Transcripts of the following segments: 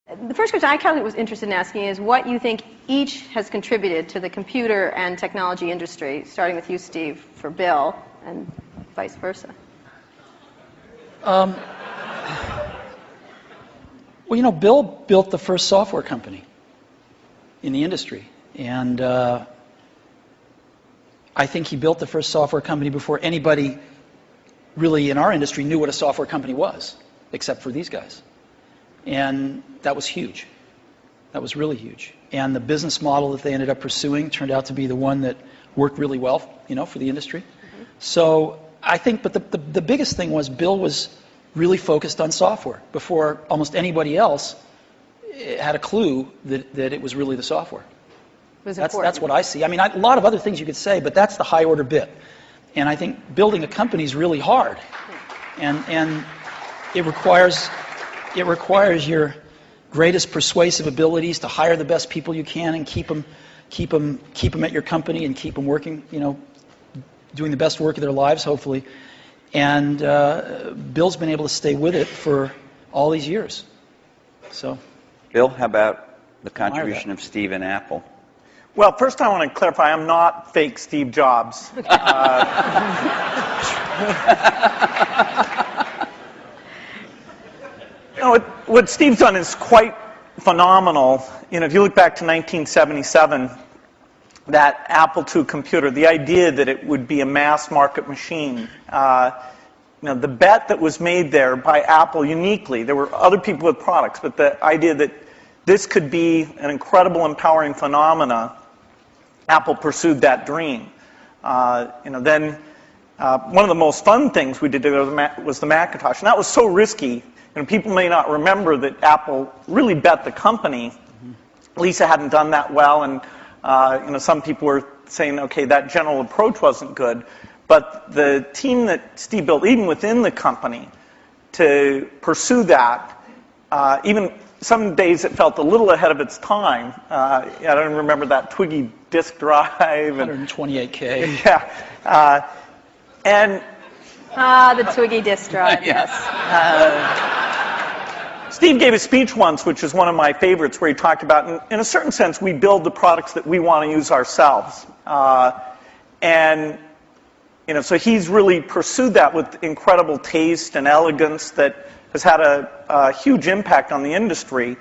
The first question I kind of was interested in asking is what you think each has contributed to the computer and technology industry, starting with you, Steve, for Bill, and vice versa. Well, you know, Bill built the first software company in the industry, and I think he built the first software company before anybody really in our industry knew what a software company was, except for these guys. And that was huge. That was really huge. And the business model that they ended up pursuing turned out to be the one that worked really well, you know, for the industry. Mm-hmm. So I think, but the biggest thing was Bill was really focused on software before almost anybody else had a clue that it was really the software. That's what I see. I mean, a lot of other things you could say, but that's the high order bit. And I think building a company is really hard, and it requires your greatest persuasive abilities to hire the best people you can and keep them at your company and keep them working, you know, doing the best work of their lives, hopefully. And Bill's been able to stay with it for all these years. So, Bill, how about the contribution of Steve and Apple? Well, first I want to clarify, I'm not fake Steve Jobs. You know, what Steve's done is quite phenomenal. You know, if you look back to 1977, that Apple II computer, the idea that it would be a mass market machine, you know, the bet that was made there by Apple uniquely, there were other people with products, but the idea that this could be an incredible, empowering phenomena, Apple pursued that dream. You know, then one of the most fun things we did was the Macintosh, and that was so risky. You know, people may not remember that Apple really bet the company. Lisa hadn't done that well, and you know, some people were saying, okay, that general approach wasn't good. But the team that Steve built, even within the company, to pursue that, even some days it felt a little ahead of its time. I don't remember that Twiggy disk drive. 128K. Yeah. And the Twiggy disk drive, yes. Steve gave a speech once, which is one of my favorites, where he talked about, in a certain sense, we build the products that we want to use ourselves. And you know, so he's really pursued that with incredible taste and elegance that has had a huge impact on the industry.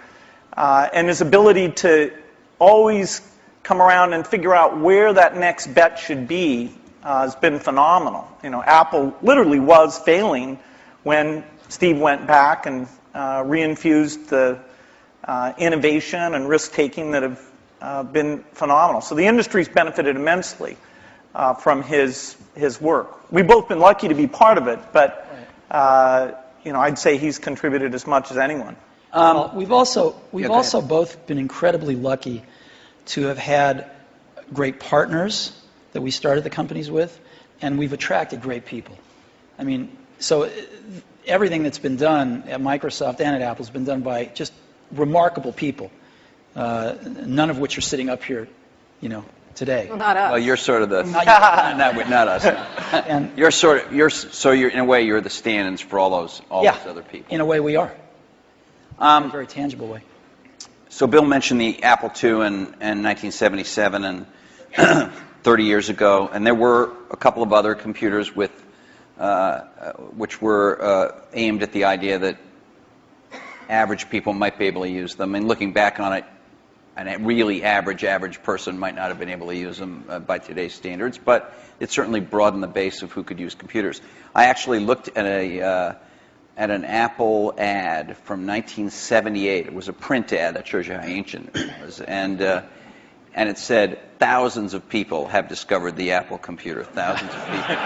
And his ability to always come around and figure out where that next bet should be has been phenomenal. You know, Apple literally was failing when Steve went back and reinfused the innovation and risk-taking that have been phenomenal. So the industry's benefited immensely from his work. We've both been lucky to be part of it, but you know, I'd say he's contributed as much as anyone. We've also both been incredibly lucky to have had great partners that we started the companies with, and we've attracted great people. I mean, so everything that's been done at Microsoft and at Apple has been done by just remarkable people, none of which are sitting up here, you know, today. Well, not us. Well, you're sort of the not us. And you're in a way you're the stand-ins for all those other people. In a way, we are. In a very tangible way. So Bill mentioned the Apple II in 1977 and 30 years ago, and there were a couple of other computers with which were aimed at the idea that average people might be able to use them. And looking back on it, a really average person might not have been able to use them by today's standards, but it certainly broadened the base of who could use computers. I actually looked at an Apple ad from 1978. It was a print ad that shows you how ancient it was, and it said thousands of people have discovered the Apple computer. Thousands of people,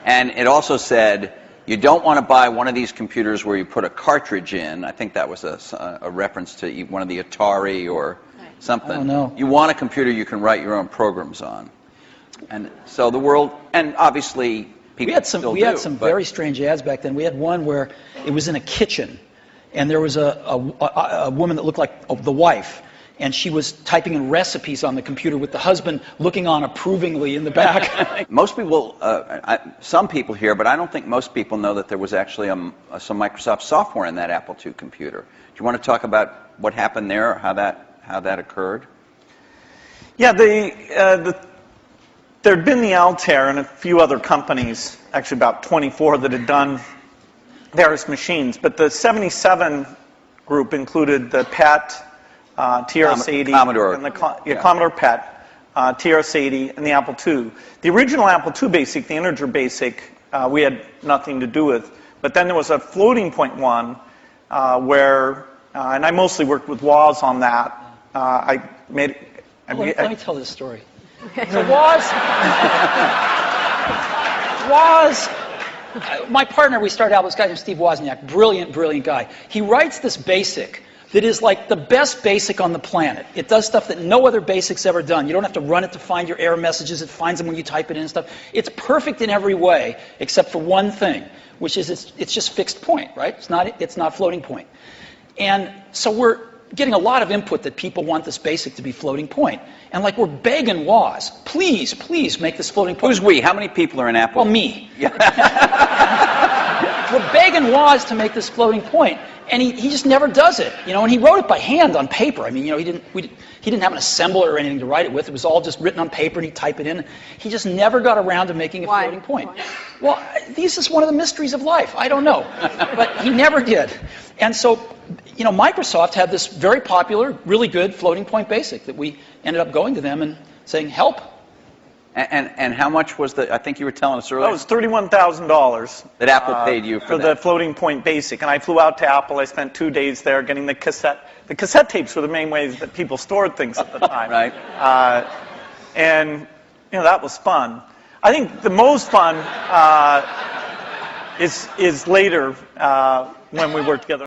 and it also said, you don't want to buy one of these computers where you put a cartridge in. I think that was a reference to one of the Atari or something. I don't know. You want a computer you can write your own programs on. And so the world, and obviously people we had some very strange ads back then. We had one where it was in a kitchen, and there was a woman that looked like the wife, And she was typing in recipes on the computer with the husband looking on approvingly in the back. Most people, some people here, but I don't think most people know that there was actually some Microsoft software in that Apple II computer. Do you want to talk about what happened there, or how that occurred? Yeah, there'd been the Altair and a few other companies, actually about 24, that had done various machines. But the 77 group included the PET, TRS-80, Commodore. and Commodore PET, TRS-80, and the Apple II. The original Apple II BASIC, the integer BASIC, we had nothing to do with. But then there was a floating point one where, and I mostly worked with Woz on that. Let me tell this story. Okay. So my partner, we started out with this guy named Steve Wozniak, brilliant, brilliant guy. He writes this BASIC that is like the best BASIC on the planet. It does stuff that no other BASIC's ever done. You don't have to run it to find your error messages. It finds them when you type it in and stuff. It's perfect in every way, except for one thing, which is it's just fixed point, right? It's not floating point. And so we're getting a lot of input that people want this BASIC to be floating point. And like we're begging Woz, please, please make this floating point. Who's we? How many people are in Apple? Well, me. We're begging Woz to make this floating point, and he just never does it, And he wrote it by hand on paper. I mean, he didn't have an assembler or anything to write it with. It was all just written on paper, and he'd type it in. He just never got around to making a floating point. Why? Well, this is one of the mysteries of life. I don't know, but he never did. And so, Microsoft had this very popular, really good floating point BASIC that we ended up going to them and saying, help. And how much was I think you were telling us earlier. That was $31,000. That Apple paid you for that. the floating point BASIC. And I flew out to Apple. I spent 2 days there getting the cassette. The cassette tapes were the main ways that people stored things at the time. Right. And, that was fun. I think the most fun is later when we worked together.